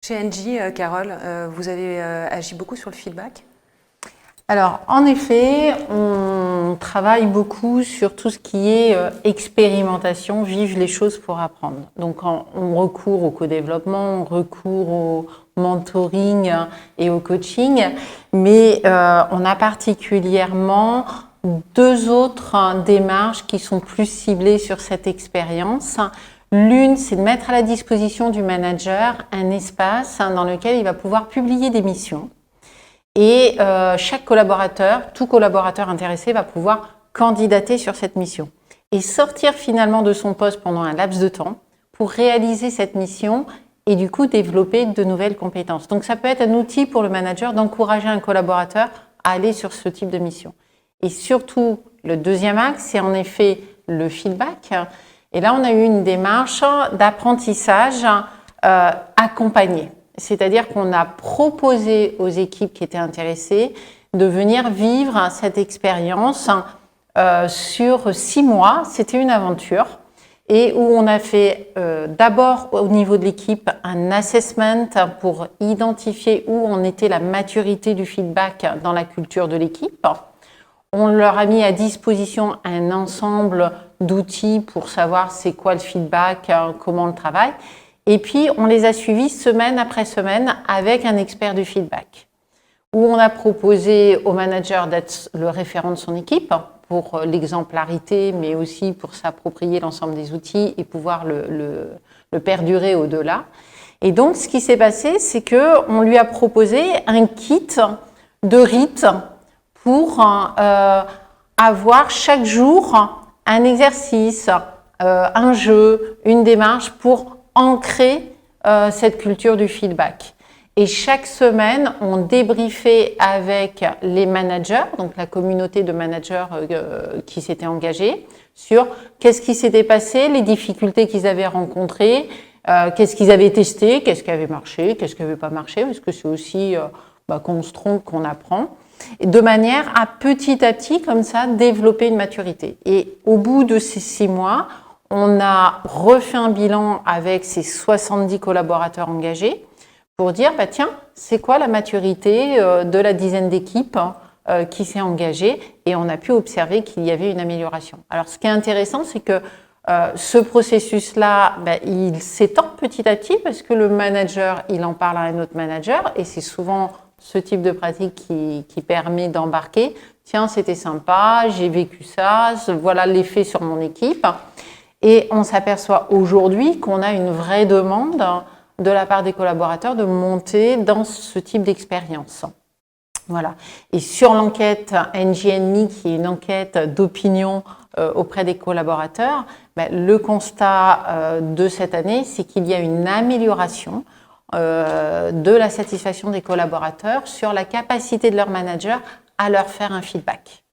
Chez Engie, Carole, vous avez agi beaucoup sur le feedback? Alors, en effet, on travaille beaucoup sur tout ce qui est expérimentation, vivre les choses pour apprendre. Donc, on recourt au co-développement, on recourt au mentoring et au coaching, mais on a particulièrement deux autres démarches qui sont plus ciblées sur cette expérience. L'une, c'est de mettre à la disposition du manager un espace dans lequel il va pouvoir publier des missions. Et chaque collaborateur, tout collaborateur intéressé va pouvoir candidater sur cette mission et sortir finalement de son poste pendant un laps de temps pour réaliser cette mission et du coup développer de nouvelles compétences. Donc ça peut être un outil pour le manager d'encourager un collaborateur à aller sur ce type de mission. Et surtout, le deuxième axe, c'est en effet le feedback. Et là, on a eu une démarche d'apprentissage accompagné. C'est-à-dire qu'on a proposé aux équipes qui étaient intéressées de venir vivre cette expérience sur 6 mois. C'était une aventure et où on a fait d'abord au niveau de l'équipe un assessment pour identifier où en était la maturité du feedback dans la culture de l'équipe. On leur a mis à disposition un ensemble d'outils pour savoir c'est quoi le feedback, comment on le travaille. Et puis, on les a suivis semaine après semaine avec un expert du feedback, où on a proposé au manager d'être le référent de son équipe pour l'exemplarité, mais aussi pour s'approprier l'ensemble des outils et pouvoir le perdurer au-delà. Et donc, ce qui s'est passé, c'est qu'on lui a proposé un kit de rites pour avoir chaque jour un exercice, un jeu, une démarche pour ancrer cette culture du feedback. Et chaque semaine, on débriefait avec les managers, donc la communauté de managers qui s'étaient engagés, sur qu'est-ce qui s'était passé, les difficultés qu'ils avaient rencontrées, qu'est-ce qu'ils avaient testé, qu'est-ce qui avait marché, qu'est-ce qui n'avait pas marché, parce que c'est aussi qu'on se trompe, qu'on apprend. Et de manière à petit, comme ça, développer une maturité. Et au bout de ces 6 mois, on a refait un bilan avec ces 70 collaborateurs engagés pour dire, tiens, c'est quoi la maturité de la dizaine d'équipes qui s'est engagée, et on a pu observer qu'il y avait une amélioration. Alors, ce qui est intéressant, c'est que ce processus-là, il s'étend petit à petit parce que le manager, il en parle à un autre manager, et c'est souvent ce type de pratique qui permet d'embarquer. Tiens, c'était sympa, j'ai vécu ça, voilà l'effet sur mon équipe. Et on s'aperçoit aujourd'hui qu'on a une vraie demande de la part des collaborateurs de monter dans ce type d'expérience. Voilà. Et sur l'enquête NGNME, qui est une enquête d'opinion auprès des collaborateurs, le constat de cette année, c'est qu'il y a une amélioration de la satisfaction des collaborateurs sur la capacité de leur manager à leur faire un feedback.